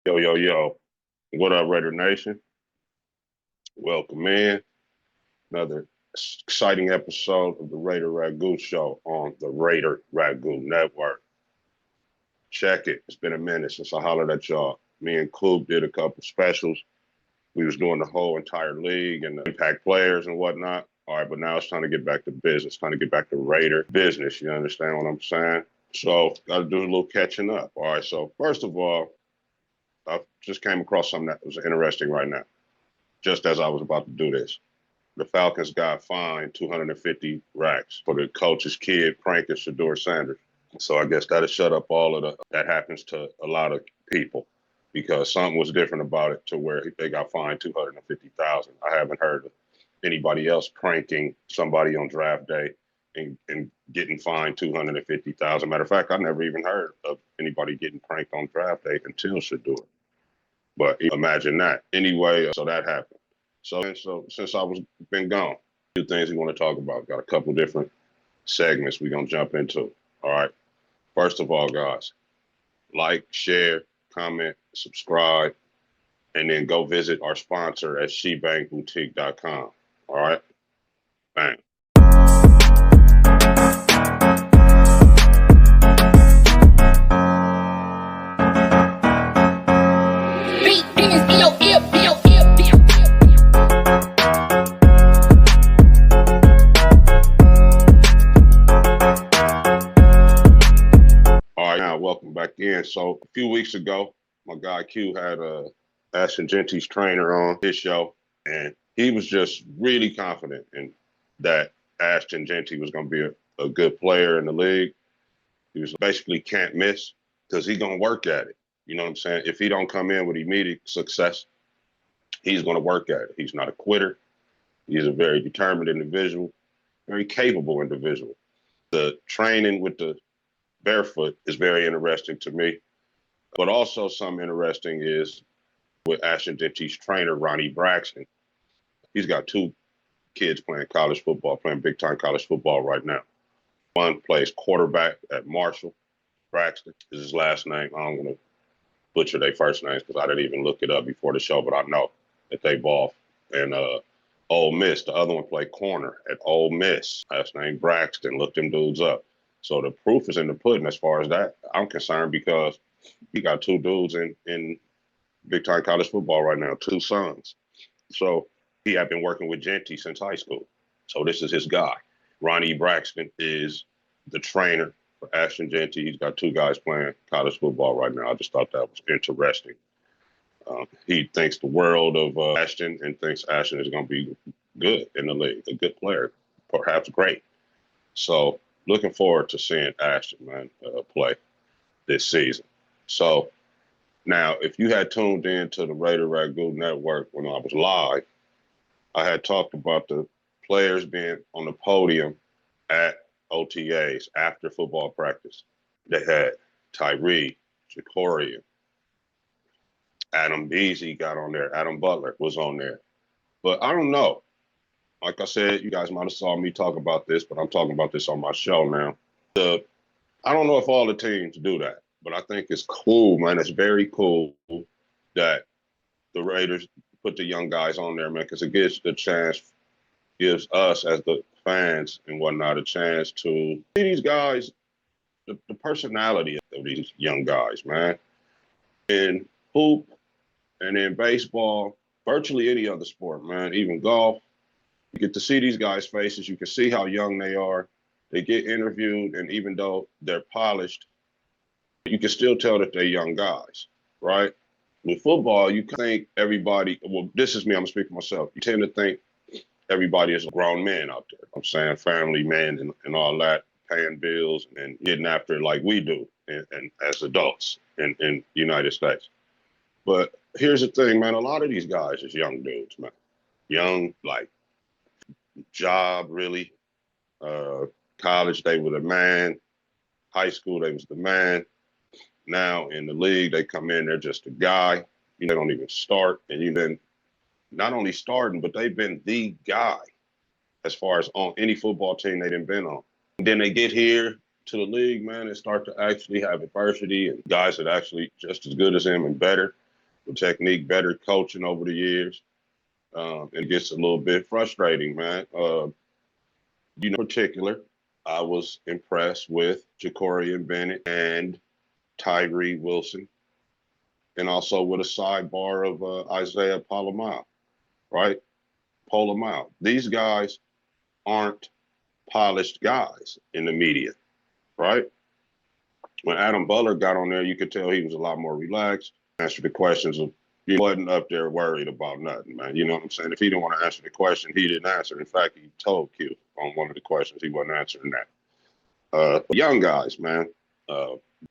Yo, yo, yo. What up, Raider Nation? Welcome in. Another exciting episode of the Raider Ragu Show on the Raider Ragu Network. Check it. It's been a minute since I hollered at y'all. Me and Coop did a couple specials. We was doing the whole entire league and the impact players and whatnot. All right, but now it's time to get back to business. Time to get back to Raider business. You understand what I'm saying? So got to do a little catching up. All right, so first of all, I just came across something that was interesting right now, just as I was about to do this. The Falcons got fined 250 racks for the coach's kid pranking Shedeur Sanders. So I guess that'll shut up all of that happens to a lot of people because something was different about it to where they got fined 250,000. I haven't heard of anybody else pranking somebody on draft day and getting fined 250,000. Matter of fact, I never even heard of anybody getting pranked on draft day until Shedeur. But imagine that. Anyway, so that happened. So since I was been gone, two things we want to talk about. Got a couple different segments we're gonna jump into. All right. First of all, guys, like, share, comment, subscribe, and then go visit our sponsor at shebangboutique.com. All right. Bang. Welcome back in. So a few weeks ago, my guy Q had Ashton Genty's trainer on his show, and he was just really confident in that Ashton Genty was going to be a good player in the league. He was basically can't miss because he's going to work at it. You know what I'm saying? If he don't come in with immediate success, he's going to work at it. He's not a quitter. He's a very determined individual, very capable individual. The training with the barefoot is very interesting to me. But also something interesting is with Ashton Genty's trainer, Ronnie Braxton. He's got two kids playing college football, playing big-time college football right now. One plays quarterback at Marshall. Braxton is his last name. I don't want to butcher their first names because I didn't even look it up before the show, but I know that they ball. And Ole Miss, the other one played corner at Ole Miss. Last name Braxton. Look them dudes up. So the proof is in the pudding as far as that. I'm concerned because he got two dudes in big-time college football right now, two sons. So he had been working with Genty since high school. So this is his guy. Ronnie Braxton is the trainer for Ashton Genty. He's got two guys playing college football right now. I just thought that was interesting. He thinks the world of Ashton and thinks Ashton is going to be good in the league, a good player, perhaps great. So looking forward to seeing Ashton, man, play this season. So now, if you had tuned in to the Raider Ragu Network when I was live, I had talked about the players being on the podium at OTAs after football practice. They had Tyreek, Jacoria, Adam Beasley got on there. Adam Butler was on there. But I don't know. Like I said, you guys might have saw me talk about this, but I'm talking about this on my show now. I don't know if all the teams do that, but I think it's cool, man. It's very cool that the Raiders put the young guys on there, man, because it gives us as the fans and whatnot a chance to see these guys, the personality of these young guys, man. In hoop and in baseball, virtually any other sport, man, even golf. You get to see these guys' faces. You can see how young they are. They get interviewed, and even though they're polished, you can still tell that they're young guys, right? With football, you think everybody, well, this is me, I'm speaking for myself. You tend to think everybody is a grown man out there. I'm saying family man and all that, paying bills and getting after it like we do and as adults in the United States. But here's the thing, man, a lot of these guys is young dudes, man. Young, like, job, really. College, they were the man. High school, they was the man. Now in the league, they come in, they're just a guy. They don't even start. And you've been not only starting, but they've been the guy as far as on any football team they done been on. And then they get here to the league, man, and start to actually have adversity and guys that actually just as good as him and better. with technique, better coaching over the years. It gets a little bit frustrating, man. In particular, I was impressed with Ja'Cory Bennett and Tyree Wilson, and also with a sidebar of Isaiah Pola-Mao, right? Pola-Mao. These guys aren't polished guys in the media, right? When Adam Butler got on there, you could tell he was a lot more relaxed, answered the questions of, he wasn't up there worried about nothing, man. You know what I'm saying? If he didn't want to answer the question, he didn't answer. In fact, he told Q on one of the questions he wasn't answering that. Young guys, man,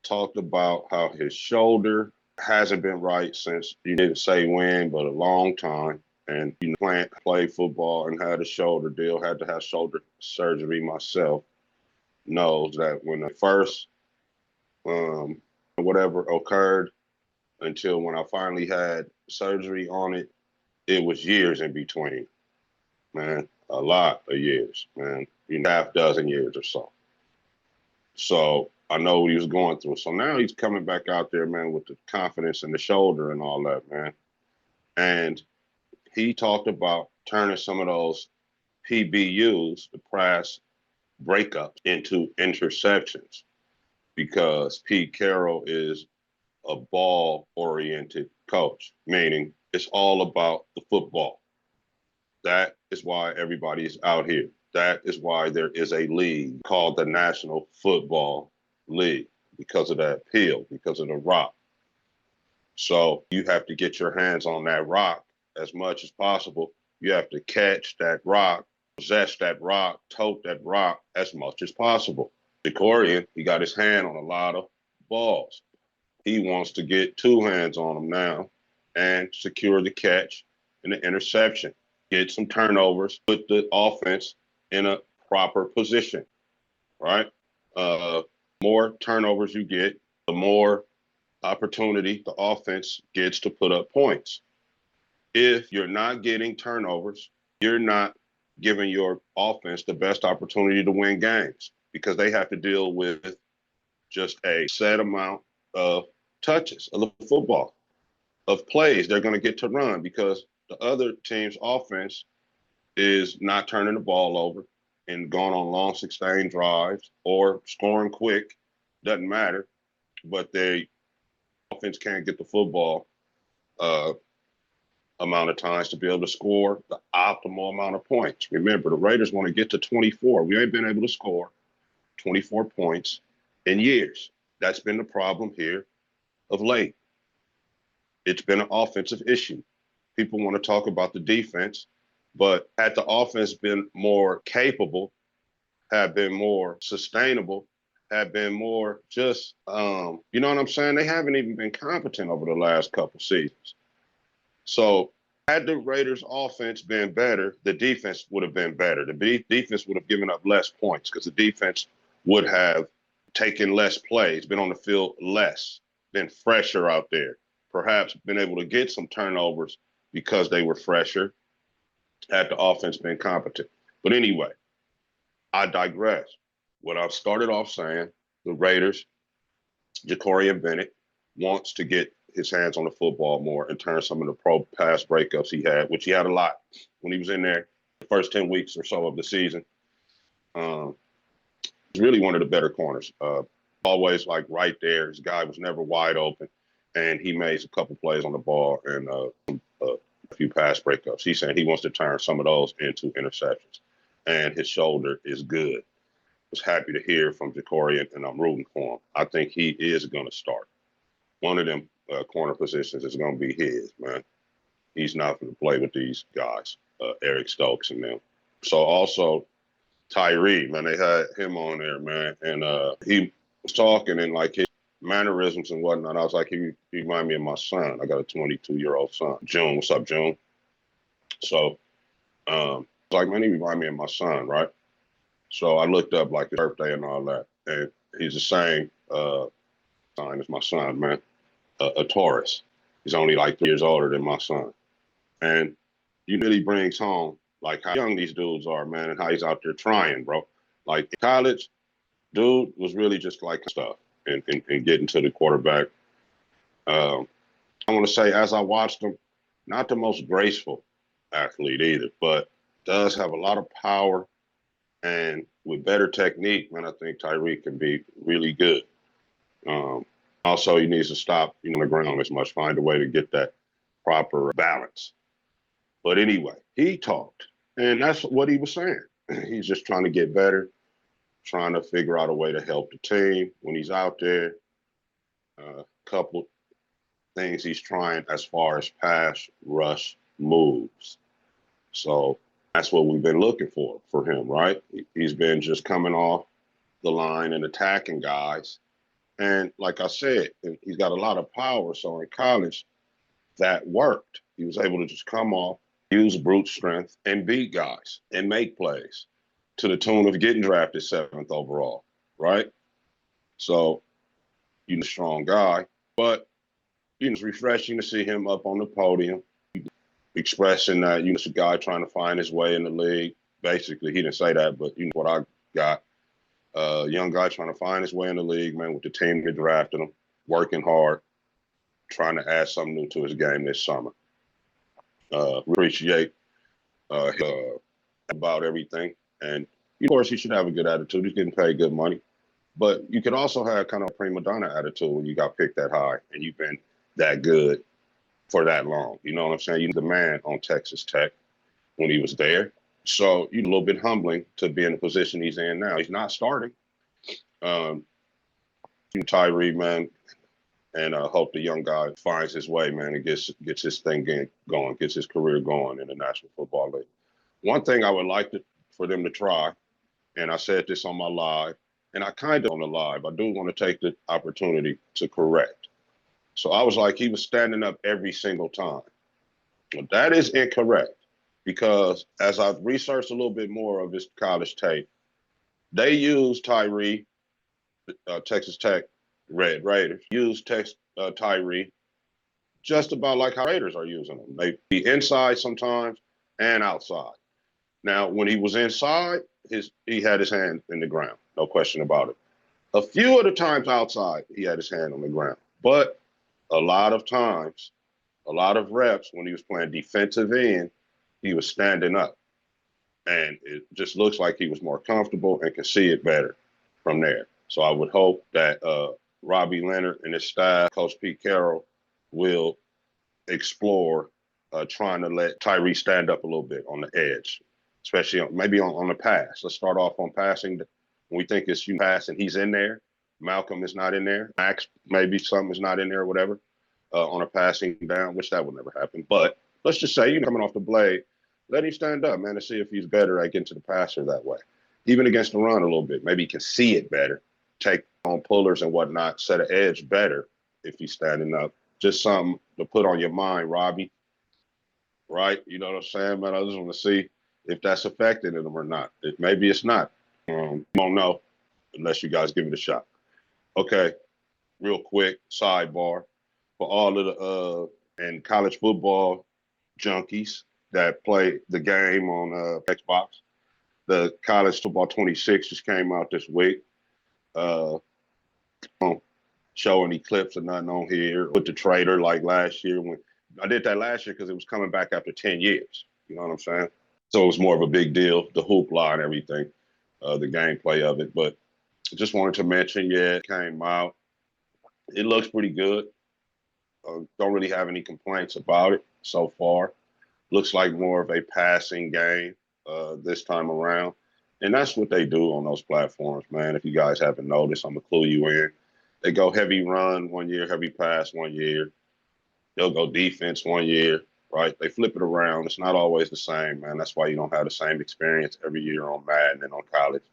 talked about how his shoulder hasn't been right since, you didn't say when, but a long time. And play football and had a shoulder deal, had to have shoulder surgery myself, knows that when the first whatever occurred until when I finally had surgery on it, it was years in between, man. A lot of years, man. Half dozen years or so. So I know what he was going through. So now he's coming back out there, man, with the confidence in the shoulder and all that, man. And he talked about turning some of those PBUs, the pass breakups, into interceptions, because Pete Carroll is a ball-oriented coach, meaning it's all about the football. That is why everybody's out here. That is why there is a league called the National Football League, because of that appeal, because of the rock. So you have to get your hands on that rock as much as possible. You have to catch that rock, possess that rock, tote that rock as much as possible. Ja'Cory, he got his hand on a lot of balls. He wants to get two hands on them now and secure the catch and the interception, get some turnovers, put the offense in a proper position, right? More turnovers you get, the more opportunity the offense gets to put up points. If you're not getting turnovers, you're not giving your offense the best opportunity to win games, because they have to deal with just a set amount of touches of the football, of plays they're going to get to run, because the other team's offense is not turning the ball over and going on long sustained drives or scoring quick. Doesn't matter, but the offense can't get the football amount of times to be able to score the optimal amount of points. Remember, the Raiders want to get to 24. We ain't been able to score 24 points in years. That's been the problem here of late. It's been an offensive issue. People want to talk about the defense, but had the offense been more capable, had been more sustainable, had been more just, you know what I'm saying? They haven't even been competent over the last couple seasons. So had the Raiders' offense been better, the defense would have been better. The defense would have given up less points, because the defense would have taken less plays, been on the field less, been fresher out there, perhaps been able to get some turnovers because they were fresher, had the offense been competent. But anyway, I digress. What I've started off saying, the Raiders, Ja'Cory Bennett wants to get his hands on the football more and turn some of the pro pass breakups he had, which he had a lot when he was in there the first 10 weeks or so of the season. He's really one of the better corners. Always like right there. His guy was never wide open, and he made a couple plays on the ball and a few pass breakups. He's saying he wants to turn some of those into interceptions, and his shoulder is good. Was happy to hear from Ja'Cory, and I'm rooting for him. I think he is going to start. One of them corner positions is going to be his, man. He's not going to play with these guys, Eric Stokes and them. So also Tyree, man, they had him on there, man, and he was talking and like his mannerisms and whatnot. I was like, he remind me of my son. I got a 22-year-old son, June. What's up, June? So, like, man, he remind me of my son, right? So I looked up like his birthday and all that, and he's the same sign as my son, man. A Taurus. He's only like 3 years older than my son, and you really brings home like how young these dudes are, man, and how he's out there trying, bro. Like in college, dude was really just like stuff and getting to the quarterback. I want to say, as I watched him, not the most graceful athlete either, but does have a lot of power. And with better technique, man, I think Tyreek can be really good. Also, he needs to stop, on the ground as much, find a way to get that proper balance. But anyway, he talked, and that's what he was saying. He's just trying to get better, trying to figure out a way to help the team when he's out there. A couple things he's trying as far as pass rush moves. So that's what we've been looking for him, right? He's been just coming off the line and attacking guys. And like I said, he's got a lot of power. So in college, that worked. He was able to just come off, use brute strength, and beat guys and make plays to the tune of getting drafted 7th overall, right? So, a strong guy. But, it's refreshing to see him up on the podium, expressing that, it's a guy trying to find his way in the league. Basically, he didn't say that, but what I got. Young guy trying to find his way in the league, man, with the team that drafted him, working hard, trying to add something new to his game this summer. Appreciate about everything. And, of course, he should have a good attitude. He's getting paid good money. But you could also have kind of a prima donna attitude when you got picked that high and you've been that good for that long. You know what I'm saying? You're the man on Texas Tech when he was there. So a little bit humbling to be in the position he's in now. He's not starting. Tyree, man, and I hope the young guy finds his way, man, and gets his thing going, gets his career going in the National Football League. One thing I would like for them to try, and I said this on my live, and I kind of on the live, I do want to take the opportunity to correct. So I was like, he was standing up every single time. Well, that is incorrect. Because as I've researched a little bit more of his college tape, they used Tyree, Texas Tech Red Raiders, used Tyree just about like how Raiders are using him. They be inside sometimes and outside. Now, when he was inside, he had his hand in the ground, no question about it. A few of the times outside, he had his hand on the ground. But a lot of times, a lot of reps when he was playing defensive end, he was standing up. And it just looks like he was more comfortable and can see it better from there. So I would hope that Robbie Leonard and his staff, Coach Pete Carroll, will explore trying to let Tyree stand up a little bit on the edge, especially maybe on the pass. Let's start off on passing. When we think it's you pass and he's in there, Malcolm is not in there. Max, maybe something is not in there or whatever on a passing down, which that would never happen. But let's just say, coming off the blade, let him stand up, man, to see if he's better at getting to the passer that way. Even against the run a little bit. Maybe he can see it better, take on pullers and whatnot, set an edge better if he's standing up. Just something to put on your mind, Robbie. Right? You know what I'm saying, man? I just want to see if that's affecting him or not. Maybe it's not. Won't know unless you guys give it a shot. Okay, real quick, sidebar. For all of the and college football junkies that play the game on Xbox. The College Football 26 just came out this week. Show any clips or nothing on here with the trader like last year. When I did that last year because it was coming back after 10 years. You know what I'm saying? So it was more of a big deal, the hoopla and everything, the gameplay of it. But just wanted to mention, it came out. It looks pretty good. Don't really have any complaints about it so far. Looks like more of a passing game this time around. And that's what they do on those platforms, man. If you guys haven't noticed, I'm going to clue you in. They go heavy run one year, heavy pass one year. They'll go defense one year, right? They flip it around. It's not always the same, man. That's why you don't have the same experience every year on Madden and on college.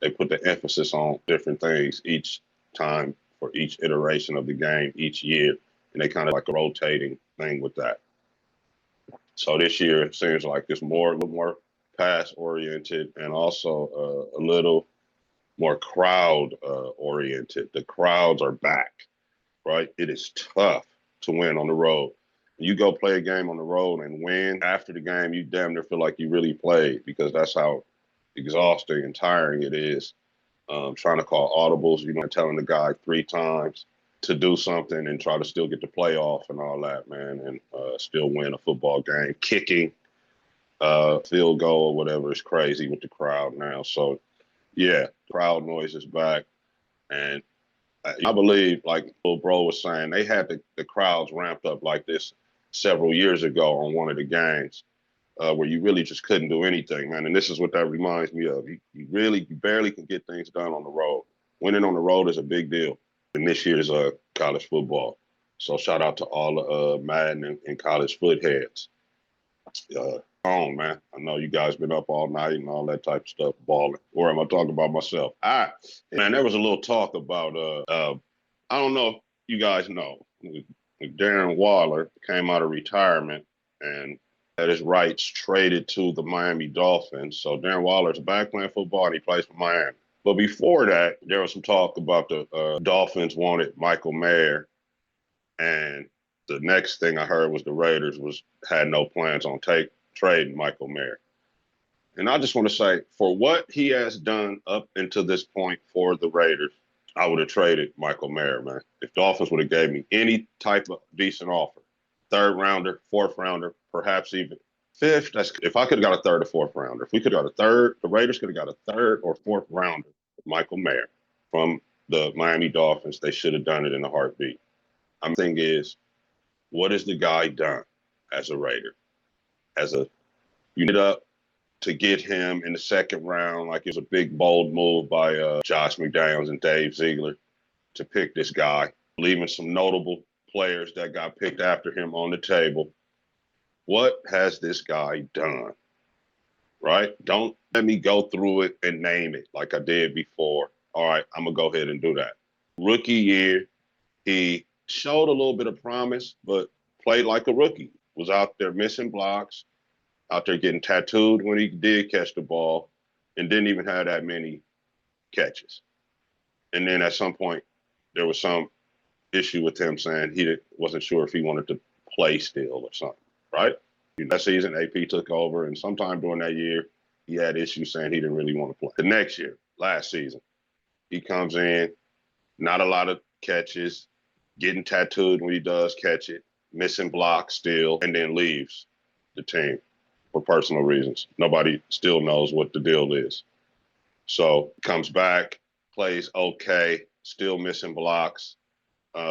They put the emphasis on different things each time for each iteration of the game each year. And they kind of like a rotating thing with that. So this year it seems like it's a little more pass oriented and also a little more crowd oriented. The crowds are back, right? It is tough to win on the road. You go play a game on the road and win after the game, you damn near feel like you really played because that's how exhausting and tiring it is. Trying to call audibles, telling the guy 3 times to do something and try to still get the playoff and all that, man, and still win a football game. Kicking, field goal or whatever is crazy with the crowd now. So, yeah, crowd noise is back. And I believe, like Lil Bro was saying, they had the crowds ramped up like this several years ago on one of the games where you really just couldn't do anything, man. And this is what that reminds me of. You barely can get things done on the road. Winning on the road is a big deal in this year's college football. So shout out to all the Madden and college foot heads. Man. I know you guys been up all night and all that type of stuff, balling. Or am I talking about myself? Man, there was a little talk about, I don't know if you guys know, Darren Waller came out of retirement and had his rights traded to the Miami Dolphins. So Darren Waller's back playing football and he plays for Miami. But before that, there was some talk about the Dolphins wanted Michael Mayer, and the next thing I heard was the Raiders had no plans on trading Michael Mayer. And I just want to say, for what he has done up until this point for the Raiders, I would have traded Michael Mayer, man. If Dolphins would have gave me any type of decent offer, third rounder, fourth rounder, perhaps even fifth. If I could have got a third or fourth rounder. If we could have got a third, the Raiders could have got a third or fourth rounder with Michael Mayer from the Miami Dolphins. They should have done it in a heartbeat. The thing is, what has the guy done as a Raider? You ended up to get him in the second round, like it was a big, bold move by Josh McDaniels and Dave Ziegler to pick this guy, leaving some notable players that got picked after him on the table. What has this guy done? Right? Don't let me go through it and name it like I did before. All right, I'm going to go ahead and do that. Rookie year, he showed a little bit of promise, but played like a rookie. Was out there missing blocks, out there getting tattooed when he did catch the ball, and didn't even have that many catches. And then at some point, there was some issue with him saying he wasn't sure if he wanted to play still or something, right? That season, AP took over, and sometime during that year, he had issues saying he didn't really want to play. The next year, last season, he comes in, not a lot of catches, getting tattooed when he does catch it, missing blocks still, and then leaves the team for personal reasons. Nobody still knows what the deal is. So comes back, plays okay, still missing blocks,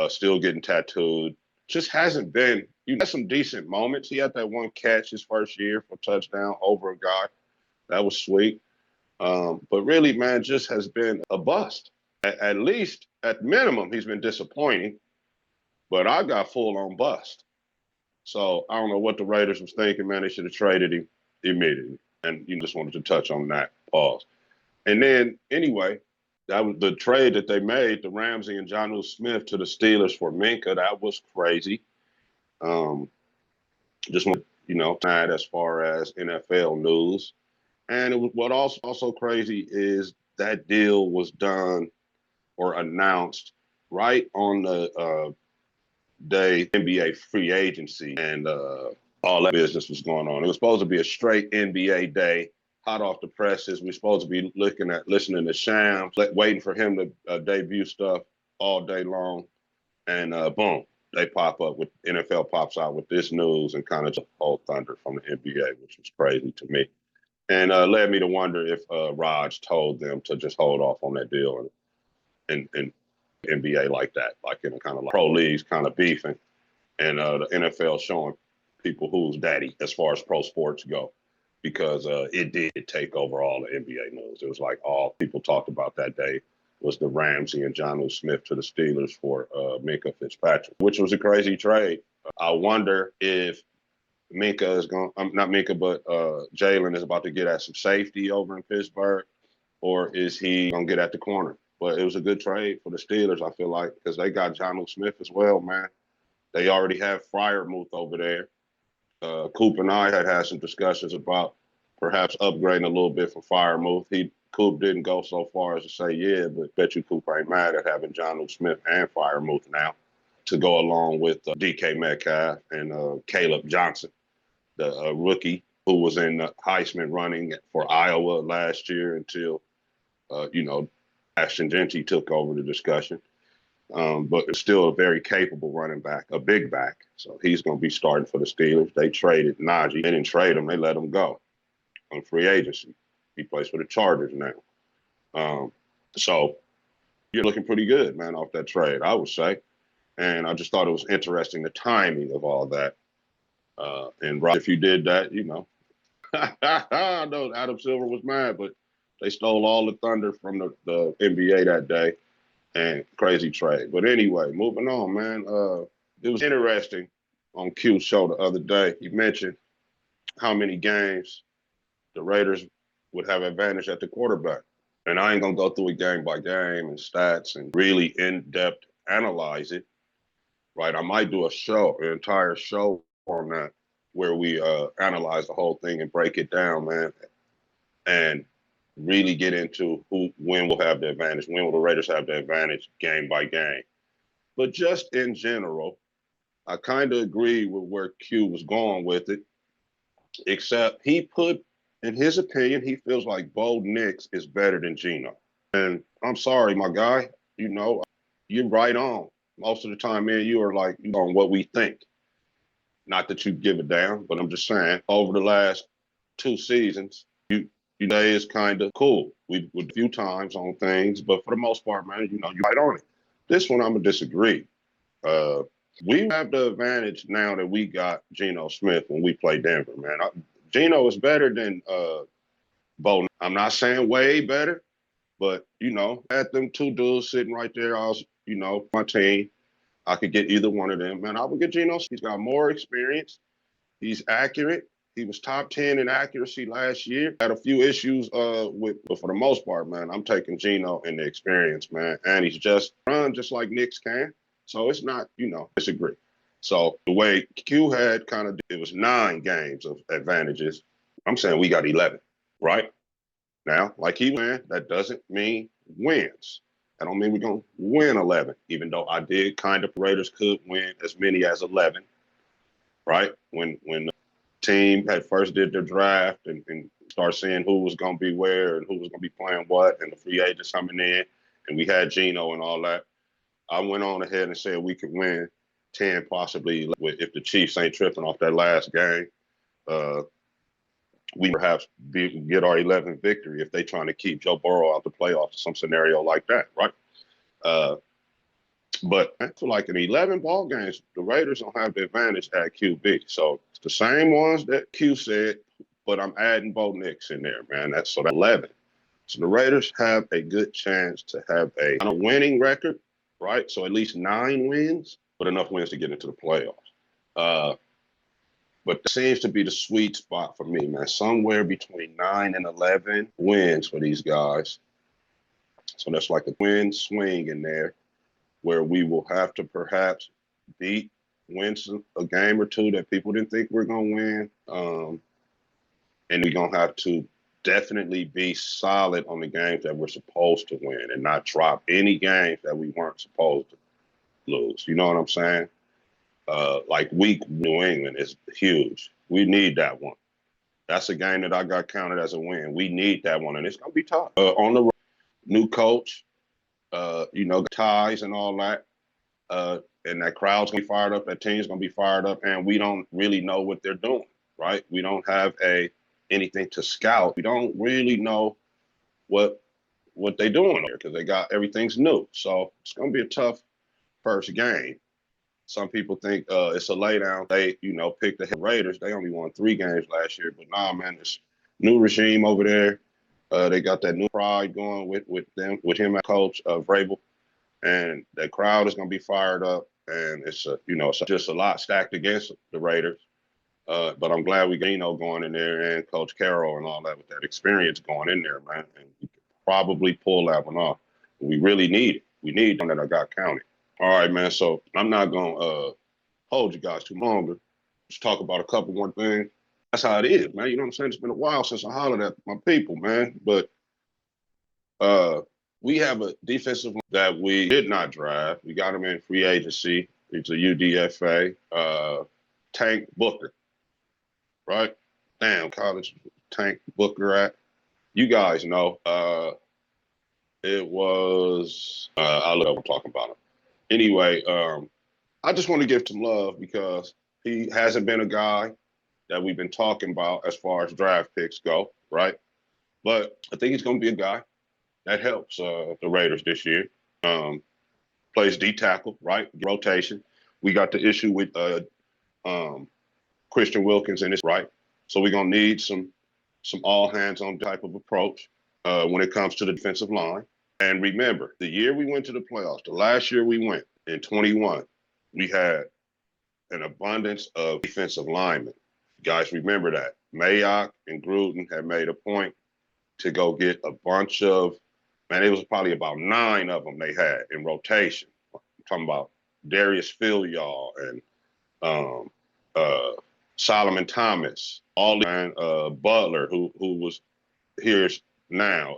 still getting tattooed. Just hasn't been. You had some decent moments. He had that one catch his first year for touchdown over a guy. That was sweet. But really, man, just has been a bust. At least, at minimum, he's been disappointing. But I got full-on bust. So I don't know what the Raiders was thinking, man. They should have traded him immediately. And you just wanted to touch on that. Pause. And then, anyway, that was the trade that they made, the Ramsey and Jonnu Smith to the Steelers for Minkah. That was crazy. Just want to, as far as NFL news. And it was what also crazy is that deal was done or announced right on the day NBA free agency and all that business was going on. It was supposed to be a straight NBA day, hot off the presses. We're supposed to be listening to Shams, waiting for him to debut stuff all day long. And boom, they pop up with NFL pops out with this news and kind of just hold thunder from the NBA, which was crazy to me. And led me to wonder if Raj told them to just hold off on that deal and NBA like that, like in a kind of like pro leagues kind of beefing, and the NFL showing people who's daddy as far as pro sports go, because it did take over all the NBA news. It was like all people talked about that day was the Ramsey and Jonnu Smith to the Steelers for Minkah Fitzpatrick, which was a crazy trade. I wonder if Minkah is going, not Minkah, but Jalen is about to get at some safety over in Pittsburgh, or is he going to get at the corner? But it was a good trade for the Steelers, I feel like, because they got Jonnu Smith as well, man. They already have Freiermuth over there. Coop and I had some discussions about perhaps upgrading a little bit from Freiermuth. Coop didn't go so far as to say, yeah, but bet you Coop ain't mad at having Jonnu Smith and Freiermuth now to go along with DK Metcalf and Caleb Johnson, the rookie who was in the Heisman running for Iowa last year until, Ashton Genty took over the discussion. But it's still a very capable running back, a big back. So he's going to be starting for the Steelers. They traded Najee. They didn't trade him. They let him go on free agency. He plays for the Chargers now. So you're looking pretty good, man, off that trade, I would say. And I just thought it was interesting, the timing of all that. And if you did that, I know Adam Silver was mad, but they stole all the thunder from the NBA that day. And crazy trade. But anyway, moving on, man. It was interesting on Q's show the other day. He mentioned how many games the Raiders would have advantage at the quarterback. And I ain't going to go through it game by game and stats and really in-depth analyze it, right? I might do an entire show on that where we analyze the whole thing and break it down, man. And really get into when will have the advantage, when will the Raiders have the advantage game by game. But just in general, I kind of agree with where Q was going with it, except he put, in his opinion, he feels like Bo Nix is better than Geno. And I'm sorry, my guy, you're right on. Most of the time, me and you are like, on what we think. Not that you give it down, but I'm just saying, over the last 2 seasons, today is kind of cool. We would a few times on things, but for the most part, man, you're right on it. This one, I'm going to disagree. We have the advantage now that we got Geno Smith when we play Denver, man. Geno is better than Bo. I'm not saying way better, but, had them 2 dudes sitting right there, I was, my team. I could get either one of them, man. I would get Geno. He's got more experience. He's accurate. He was top 10 in accuracy last year. Had a few issues but for the most part, man, I'm taking Geno in the experience, man. And he's just run just like Knicks can. So it's not, disagree. So the way Q had it was 9 games of advantages. I'm saying we got 11, right? Now, like he win, that doesn't mean wins. I don't mean we're going to win 11, even though I did Raiders could win as many as 11, right? When the team had first did their draft and start seeing who was going to be where and who was going to be playing what and the free agents coming in, and we had Geno and all that, I went on ahead and said we could win 10 possibly if the Chiefs ain't tripping off that last game. We perhaps get our 11th victory if they trying to keep Joe Burrow out the playoffs, some scenario like that, right? But I feel like in 11 ball games, the Raiders don't have the advantage at QB. So it's the same ones that Q said, but I'm adding Bo Nix in there, man. That's 11. So the Raiders have a good chance to have a winning record, right? So at least 9 wins, but enough wins to get into the playoffs. But that seems to be the sweet spot for me, man. Somewhere between 9 and 11 wins for these guys. So that's like a win swing in there where we will have to perhaps win a game or 2 that people didn't think we were going to win. And we're going to have to definitely be solid on the games that we're supposed to win and not drop any games that we weren't supposed to lose. You know what I'm saying? Like week New England is huge. We need that one. That's a game that I got counted as a win. We need that one, and it's going to be tough. On the new coach, ties and all that, and that crowd's going to be fired up, that team's going to be fired up, and we don't really know what they're doing, right? We don't have anything to scout. We don't really know what they're doing here because they got everything's new. So it's going to be a tough first game. Some people think it's a laydown. They, pick the Raiders. They only won 3 games last year. But nah, man, this new regime over there, they got that new pride going with him as coach, Vrabel. And that crowd is going to be fired up. And it's just a lot stacked against the Raiders. But I'm glad we got going in there and Coach Carroll and all that with that experience going in there, man. And we could probably pull that one off. We really need it. We need one that I got counted. All right, man. So I'm not going to hold you guys too longer. Just talk about a couple more things. That's how it is, man. You know what I'm saying? It's been a while since I hollered at my people, man. But we have a defensive that we did not draft. We got him in free agency. He's a UDFA. Tank Booker, right? Damn, college Tank Booker at. You guys know. It was, I'll let them talk about him. Anyway, I just want to give some love because he hasn't been a guy that we've been talking about as far as draft picks go, right? But I think he's going to be a guy that helps the Raiders this year. Um, Plays D tackle, right? Rotation. We got the issue with um, Christian Wilkins in this, right? So we're gonna need some all hands on type of approach when it comes to the defensive line. And remember, the year we went to the playoffs, the last year we went in 21, we had an abundance of defensive linemen. You guys remember that. Mayock and Gruden had made a point to go get a bunch of, man, it was probably about 9 of them they had in rotation. I'm talking about Darius Phil and um, uh, Solomon Thomas, all and Butler, who was here now.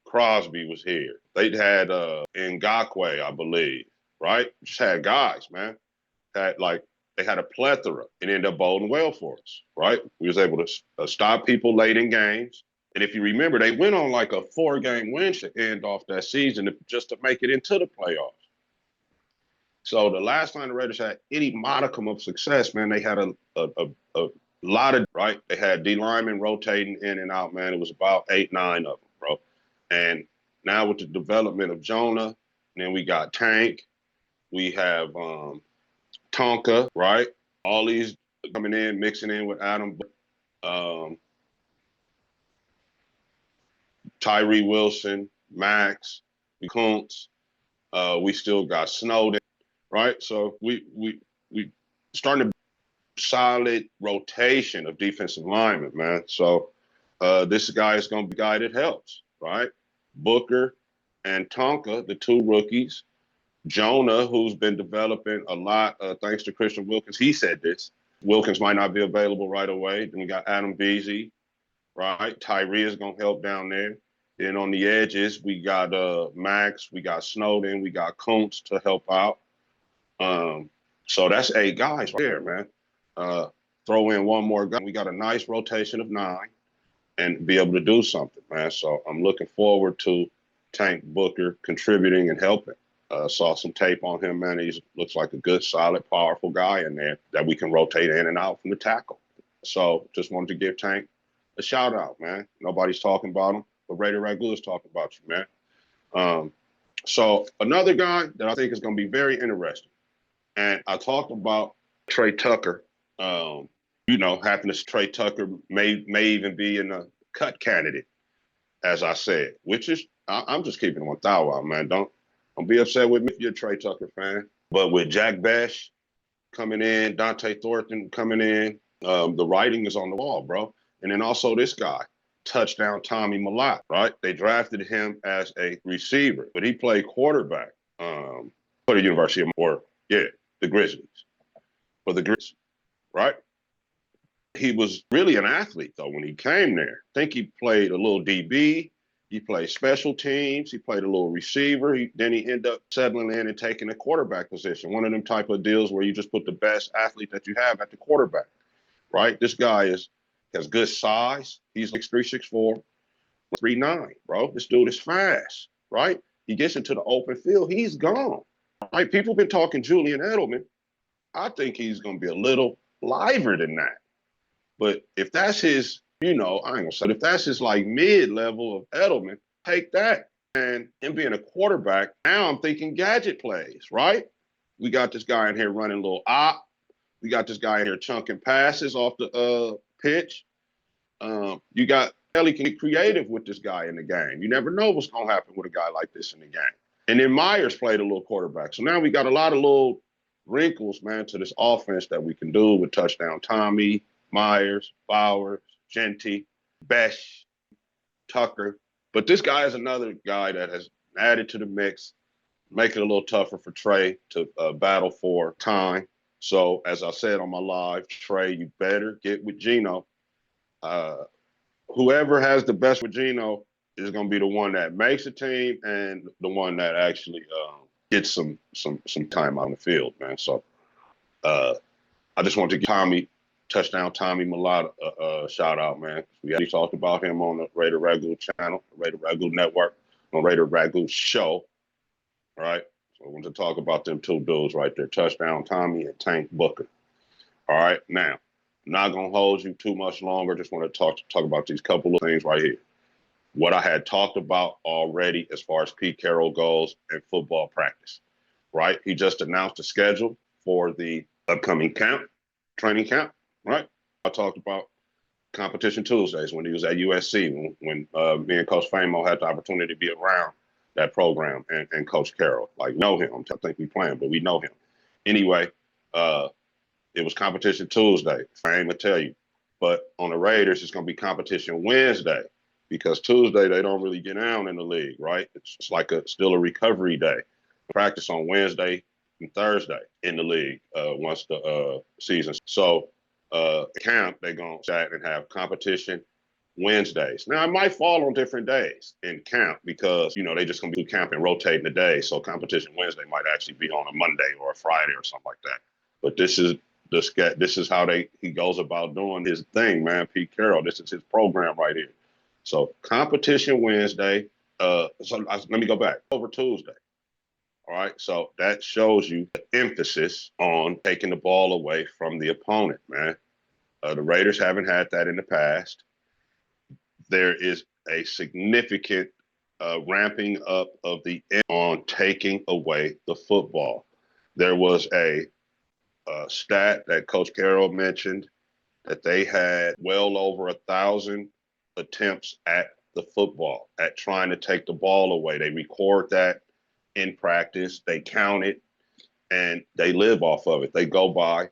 Crosby was here. They had Ngakwe, I believe, right? Just had guys, man. Had like they had a plethora and ended up bowling well for us, right? We was able to stop people late in games. And if you remember, they went on like a 4-game win to end off that season just to make it into the playoffs. So the last time the Raiders had any modicum of success, man, they had a lot of, right? They had D linemen rotating in and out, man. It was about 8, 9 of them, bro. And now with the development of Jonah, and then we got Tank, we have Tonka, right? All these coming in, mixing in with Adam, Tyree Wilson, Max, Kuntz. We still got Snowden, right? So we starting to solid rotation of defensive linemen, man. So this guy is going to be a guy that helps, right? Booker and Tonka, the 2 rookies. Jonah, who's been developing a lot thanks to Christian Wilkins. He said this. Wilkins might not be available right away. Then we got Adam Beasley, right? Tyree is going to help down there. Then on the edges, we got Max, we got Snowden, we got Kuntz to help out. So that's 8 guys right there, man. Throw in one more guy. We got a nice rotation of 9 and be able to do something, man. So I'm looking forward to Tank Booker contributing and helping. Saw some tape on him, man. He looks like a good, solid, powerful guy in there that we can rotate in and out from the tackle. So just wanted to give Tank a shout out, man. Nobody's talking about him, but Raider Ragu is talking about you, man. So another guy that I think is going to be very interesting, and I talked about Trey Tucker. Happiness Trey Tucker may even be in a cut candidate, as I said, which is I'm just keeping it 1,000, man. Don't be upset with me if you're a Trey Tucker fan. But with Jack Besh coming in, Dante Thornton coming in, the writing is on the wall, bro. And then also this guy, touchdown Tommy Malott, right? They drafted him as a receiver, but he played quarterback for the University of the Grizzlies. For the Grizzlies, right? He was really an athlete, though, when he came there. I think he played a little DB. He played special teams. He played a little receiver. Then he ended up settling in and taking a quarterback position. One of them type of deals where you just put the best athlete that you have at the quarterback, right? This guy has good size. He's like 3'6'4", 3'9", bro. This dude is fast, right? He gets into the open field, he's gone, right? People been talking Julian Edelman. I think he's going to be a little liver than that. But if that's his, I ain't gonna say, if that's his like mid-level of Edelman, take that. And him being a quarterback, now I'm thinking gadget plays, right? We got this guy in here running a little op. We got this guy in here chunking passes off the pitch. You got Kelly can get creative with this guy in the game. You never know what's gonna happen with a guy like this in the game. And then Myers played a little quarterback. So now we got a lot of little wrinkles, man, to this offense that we can do with touchdown Tommy, Myers, Bowers, Genty, Besh, Tucker. But this guy is another guy that has added to the mix, make it a little tougher for Trey to battle for time. So as I said on my live, Trey, you better get with Geno. Whoever has the best with Geno is going to be the one that makes a team and the one that actually gets some time on the field, man. So I just want to give touchdown Tommy Malott shout out, man. We already talked about him on the Raider Ragu channel, Raider Ragu network, on Raider Ragu show. All right. I want to talk about them two dudes right there, Touchdown Tommy and Tank Booker. All right, now, I'm not going to hold you too much longer. Just want to talk about these couple of things right here. What I had talked about already as far as Pete Carroll goes and football practice, right? He just announced the schedule for the upcoming training camp, right? I talked about competition Tuesdays when he was at USC, when me and Coach Famo had the opportunity to be around that program and Coach Carroll. Like, know him. I think we playing, but we know him. Anyway, it was competition Tuesday. I ain't gonna tell you. But on the Raiders, it's gonna be competition Wednesday because Tuesday they don't really get down in the league, right? It's like still a recovery day. Practice on Wednesday and Thursday in the league once the season. So camp, they're gonna chat and have competition Wednesdays. Now it might fall on different days in camp because they just gonna be camp and rotating the days. So competition Wednesday might actually be on a Monday or a Friday or something like that. But this is how he goes about doing his thing, man. Pete Carroll, this is his program right here. So competition Wednesday. Let me go back over Tuesday. All right, so that shows you the emphasis on taking the ball away from the opponent, man. The Raiders haven't had that in the past. There is a significant ramping up of the on taking away the football. There was a stat that Coach Carroll mentioned that they had well over 1,000 attempts at the football, at trying to take the ball away. They record that in practice, they count it, and they live off of it. They go by,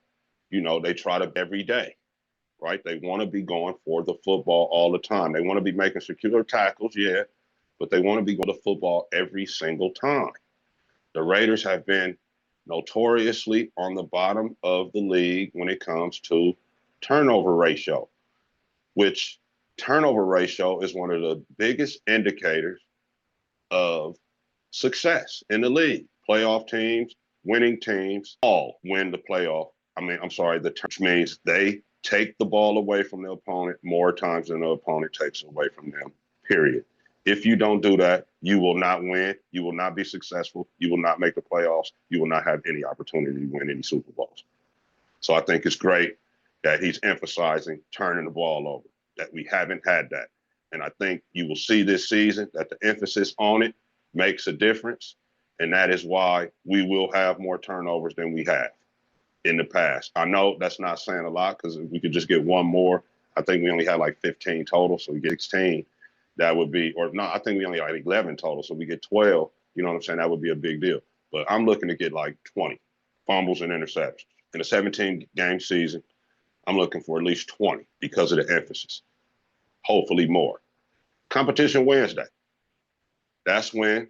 they try to every day, right? They want to be going for the football all the time. They want to be making secure tackles, yeah, but they want to be going to football every single time. The Raiders have been notoriously on the bottom of the league when it comes to turnover ratio, which turnover ratio is one of the biggest indicators of success in the league. Playoff teams, winning teams, all win the playoff. Which means they take the ball away from the opponent more times than the opponent takes it away from them, period. If you don't do that, you will not win. You will not be successful. You will not make the playoffs. You will not have any opportunity to win any Super Bowls. So I think it's great that he's emphasizing turning the ball over, that we haven't had that. And I think you will see this season that the emphasis on it makes a difference. And that is why we will have more turnovers than we have in the past. I know that's not saying a lot because if we could just get one more, I think we only had like 15 total. So we get 16. That would be, or no, I think we only had 11 total. So we get 12. You know what I'm saying? That would be a big deal. But I'm looking to get like 20 fumbles and interceptions. In a 17-game season, I'm looking for at least 20 because of the emphasis. Hopefully more. Competition Wednesday. That's when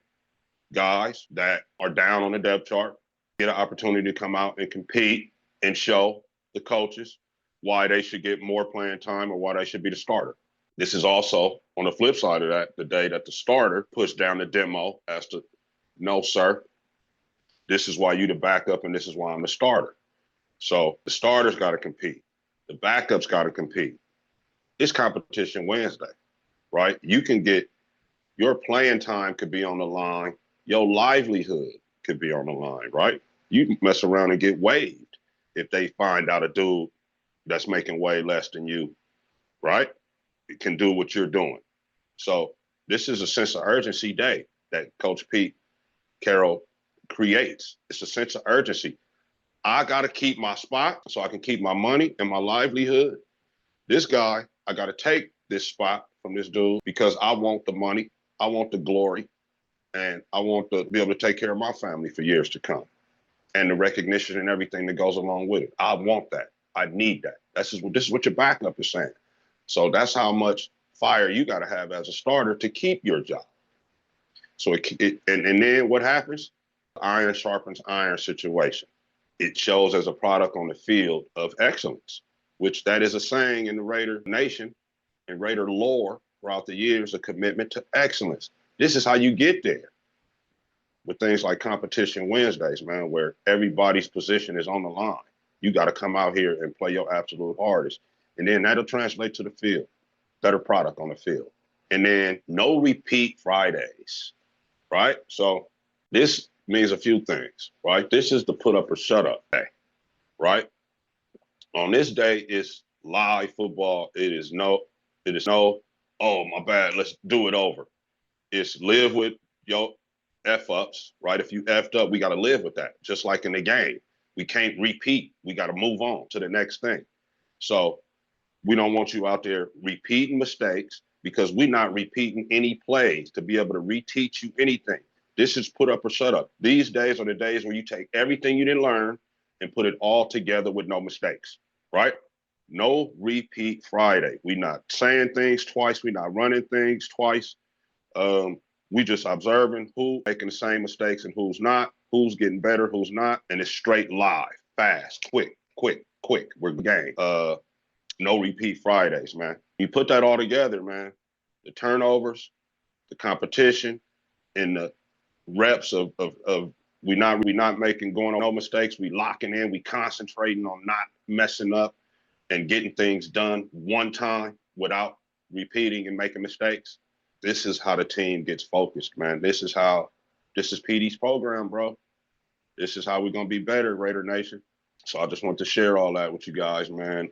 guys that are down on the depth chart get an opportunity to come out and compete and show the coaches why they should get more playing time or why they should be the starter. This is also, on the flip side of that, the day that the starter puts down the demo as to, no, sir, this is why you the backup and this is why I'm the starter. So the starter's got to compete. The backup's got to compete. It's competition Wednesday, right? You can get your playing time could be on the line. Your livelihood could be on the line, right? You can mess around and get waived if they find out a dude that's making way less than you, right? It can do what you're doing. So this is a sense of urgency day that Coach Pete Carroll creates. It's a sense of urgency. I got to keep my spot so I can keep my money and my livelihood. This guy, I got to take this spot from this dude because I want the money. I want the glory, and I want to be able to take care of my family for years to come and the recognition and everything that goes along with it. I want that. I need that. This is what your backup is saying. So that's how much fire you got to have as a starter to keep your job. So and then what happens? Iron sharpens iron situation. It shows as a product on the field of excellence, which that is a saying in the Raider Nation and Raider lore throughout the years, a commitment to excellence. This is how you get there with things like competition Wednesdays, man, where everybody's position is on the line. You got to come out here and play your absolute hardest. And then that'll translate to the field, better product on the field. And then no repeat Fridays, right? So this means a few things, right? This is the put up or shut up day, right? On this day, it's live football. It is no, oh, my bad, let's do it over. It's live with your F ups, right? If you effed up, we got to live with that. Just like in the game, we can't repeat. We got to move on to the next thing. So we don't want you out there repeating mistakes because we're not repeating any plays to be able to reteach you anything. This is put up or shut up. These days are the days where you take everything you didn't learn and put it all together with no mistakes, right? No repeat Friday. We're not saying things twice. We're not running things twice. We just observing who making the same mistakes and who's not, who's getting better, who's not, and it's straight live, fast, quick, quick, quick. We're game. No repeat Fridays, man. You put that all together, man. The turnovers, the competition, and the reps of we not making going on no mistakes. We locking in. We concentrating on not messing up and getting things done one time without repeating and making mistakes. This is how the team gets focused, man. This is PD's program, bro. This is how we're gonna be better, Raider Nation. So I just want to share all that with you guys, man.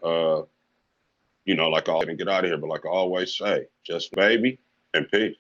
Like I didn't get out of here, but like I always say, just baby and peace.